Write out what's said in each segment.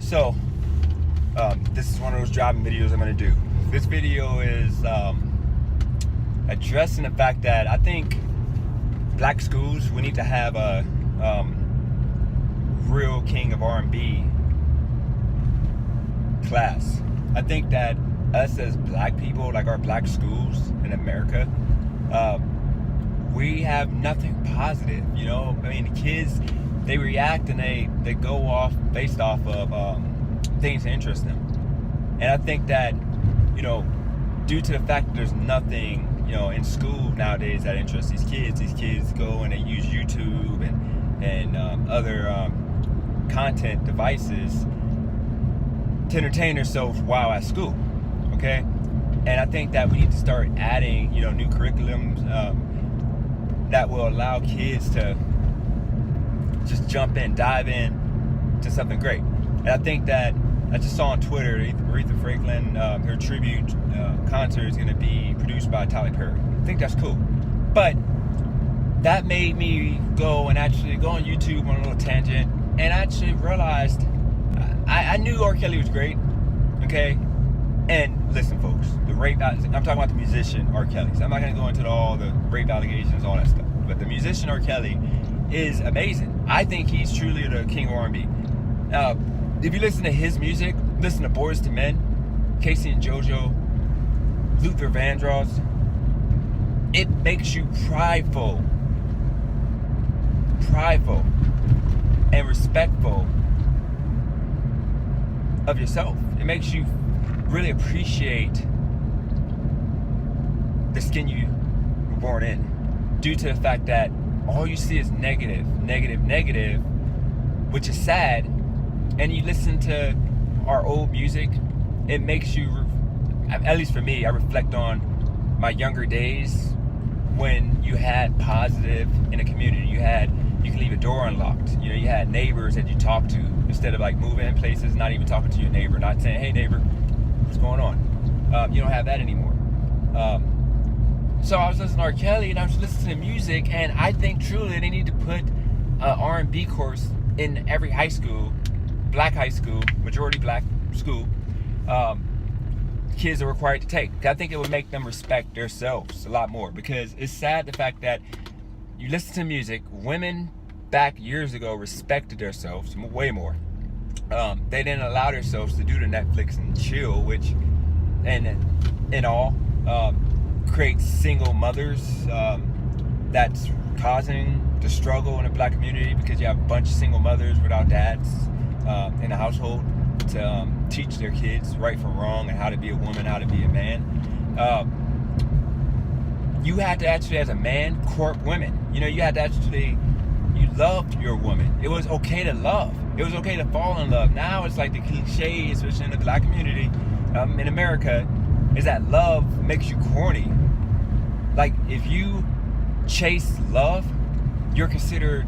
So, this is one of those driving videos I'm going to do. This video is addressing the fact that I think black schools, we need to have a real king of R&B class. I think that us as black people, like our black schools in America, we have nothing positive, you know? I mean, the kids, they react and they go off based off of things that interest them. And I think that, you know, due to the fact that there's nothing, you know, in school nowadays that interests these kids go and they use YouTube and other content devices to entertain themselves while at school, okay? And I think that we need to start adding, you know, new curriculums that will allow kids to just dive in to something great. And I think that I just saw on Twitter, Aretha Franklin, her tribute concert is going to be produced by Tyler Perry. I think that's cool. But that made me go and actually go on YouTube on a little tangent and actually realized I knew R. Kelly was great, okay? And listen, folks, I'm talking about the musician R. Kelly. So I'm not going to go into all the rape allegations, all that stuff. But the musician R. Kelly is amazing. I think he's truly the king of R&B. If you listen to his music, listen to Boyz II Men, Casey and JoJo, Luther Vandross, it makes you prideful and respectful of yourself. It makes you really appreciate the skin you were born in, due to the fact that all you see is negative, which is sad. And you listen to our old music, it makes you, at least for me, I reflect on my younger days when you had positive in a community. You could leave a door unlocked. You know, you had neighbors that you talked to instead of like moving in places, not even talking to your neighbor, not saying, "Hey neighbor, what's going on?" You don't have that anymore. So I was listening to R. Kelly and I was listening to music, and I think truly they need to put an R&B course in every high school, black high school, majority black school. Kids are required to take. I think it would make them respect themselves a lot more, because it's sad the fact that you listen to music, women back years ago respected themselves way more. They didn't allow themselves to do the Netflix and chill, which and all creates single mothers. That's causing the struggle in the black community, because you have a bunch of single mothers without dads in the household to teach their kids right from wrong and how to be a woman, how to be a man. You had to actually, as a man, court women. You know, you had to actually, you loved your woman. It was okay to love. It was okay to fall in love. Now it's like the cliche, especially in the black community in America, is that love makes you corny. Like, if you chase love, you're considered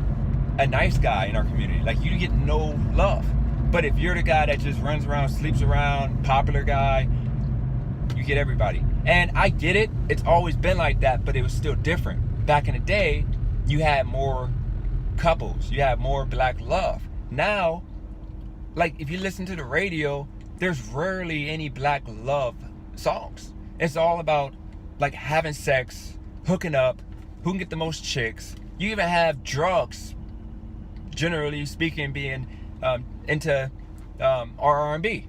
a nice guy in our community. Like, you get no love. But if you're the guy that just runs around, sleeps around, popular guy, you get everybody. And I get it. It's always been like that, but it was still different. Back in the day, you had more couples. You had more black love. Now, like, if you listen to the radio, there's rarely any black love songs. It's all about, like, having sex, hooking up, who can get the most chicks. You even have drugs, generally speaking, being into R&B.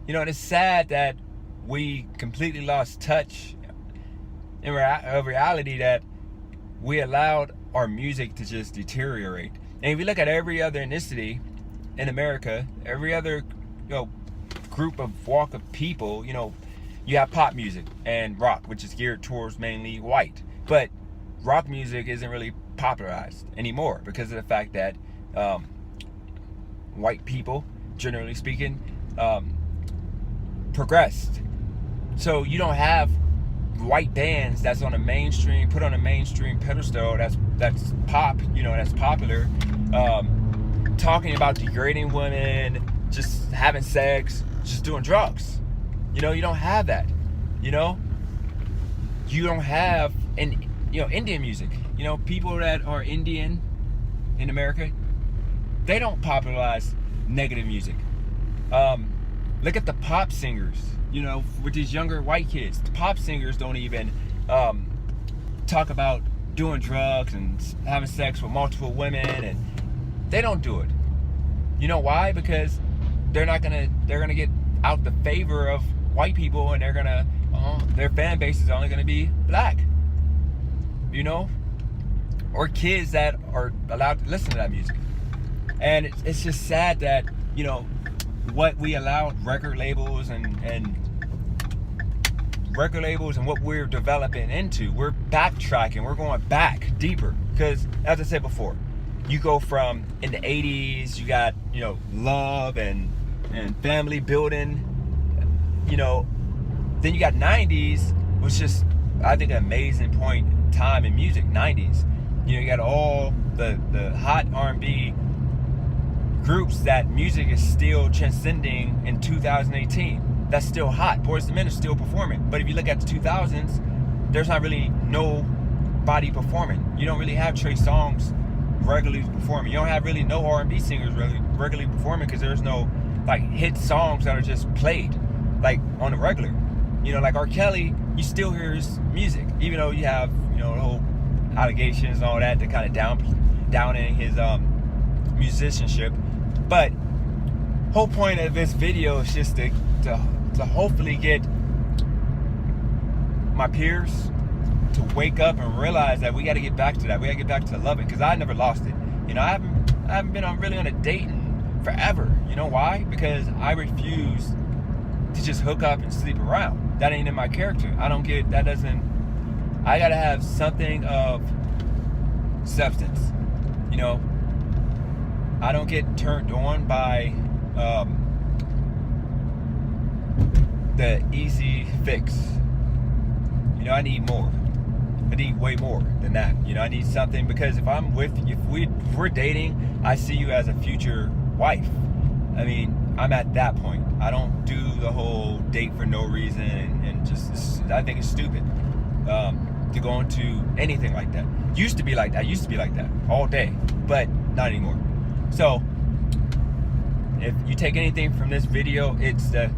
You know, and it's sad that we completely lost touch of reality, that we allowed our music to just deteriorate. And if you look at every other ethnicity in America, every other, you know, group of walk of people, you know, you have pop music and rock, which is geared towards mainly white. But rock music isn't really popularized anymore because of the fact that white people, generally speaking, progressed. So you don't have white bands that's on a mainstream, put on a mainstream pedestal, that's pop, you know, that's popular, talking about degrading women, just having sex, just doing drugs. You know, you don't have that. You know, you don't have Indian music. You know, people that are Indian in America, they don't popularize negative music. Look at the pop singers, you know, with these younger white kids. The pop singers don't even talk about doing drugs and having sex with multiple women, and they don't do it. You know why? Because they're gonna get out the favor of white people, and their fan base is only gonna be black, you know, or kids that are allowed to listen to that music. And it's just sad that, you know, what we allowed record labels and what we're developing into, we're backtracking, we're going back deeper. Because as I said before, you go from, in the 80s, you got, you know, love and family building, you know, then you got 90s, which is, I think, an amazing point in time in music. 90s, you know, you got all the hot R&B groups that music is still transcending in 2018. That's still hot. Boyz II Men is still performing. But if you look at the 2000s, there's not really nobody performing. You don't really have Trey Songz regularly performing. You don't have really no R&B singers regularly performing, because there's no like hit songs that are just played like on the regular. You know, like R. Kelly, you still hear his music, even though you have, you know, the whole allegations and all that to kind of downing his musicianship. But whole point of this video is just to hopefully get my peers to wake up and realize that we got to get back to that. We got to get back to loving, because I never lost it. You know, I haven't been really on a date in forever. You know why? Because I refuse to just hook up and sleep around. That ain't in my character. I don't get that. I gotta have something of substance. You know, I don't get turned on by the easy fix. You know, I need more. I need way more than that. You know, I need something, because if we're dating, I see you as a future wife. I mean, I'm at that point. I don't do the whole date for no reason and just, I think it's stupid to go into anything like that. Used to be like that all day, but not anymore. So if you take anything from this video, it's the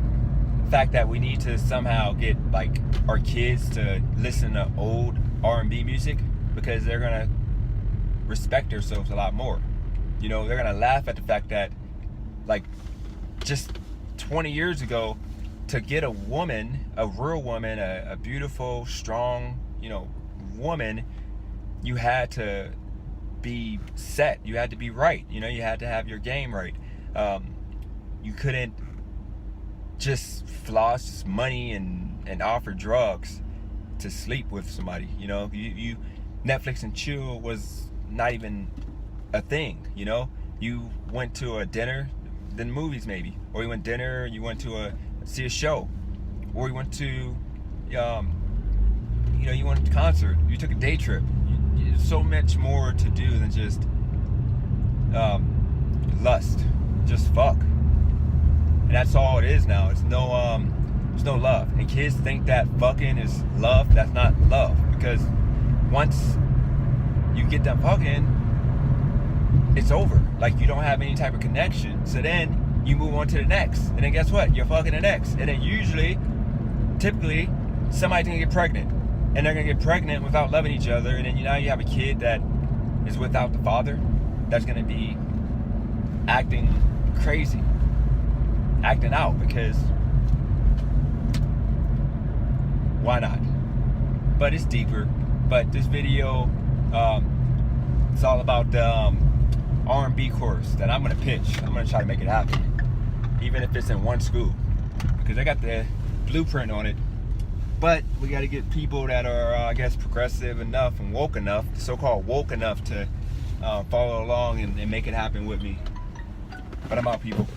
fact that we need to somehow get like our kids to listen to old R&B music, because they're gonna respect themselves a lot more. You know, they're gonna laugh at the fact that, like, just 20 years ago, to get a woman, a real woman, a beautiful, strong, you know, woman, you had to be set. You had to be right. You know, you had to have your game right. You couldn't just floss money and offer drugs to sleep with somebody. You know, you Netflix and chill was not even a thing. You know, you went to a dinner, then movies maybe, or you went dinner, you went to see a show, or you went to you know, you went to a concert, you took a day trip. There's so much more to do than just lust, just fuck. And that's all it is now. It's there's no love. And kids think that fucking is love. That's not love, because once you get done fucking, it's over. Like, you don't have any type of connection. So then you move on to the next, and then guess what? You're fucking the next, and then typically, somebody's gonna get pregnant, and they're gonna get pregnant without loving each other, and then you have a kid that is without the father, that's gonna be acting crazy, acting out, because why not? But it's deeper. But this video, it's all about the R&B course that I'm gonna pitch. I'm gonna try to make it happen, even if it's in one school, because I got the blueprint on it. But we got to get people that are, I guess, progressive enough and woke enough, so-called woke enough, to follow along and make it happen with me. But I'm out, people.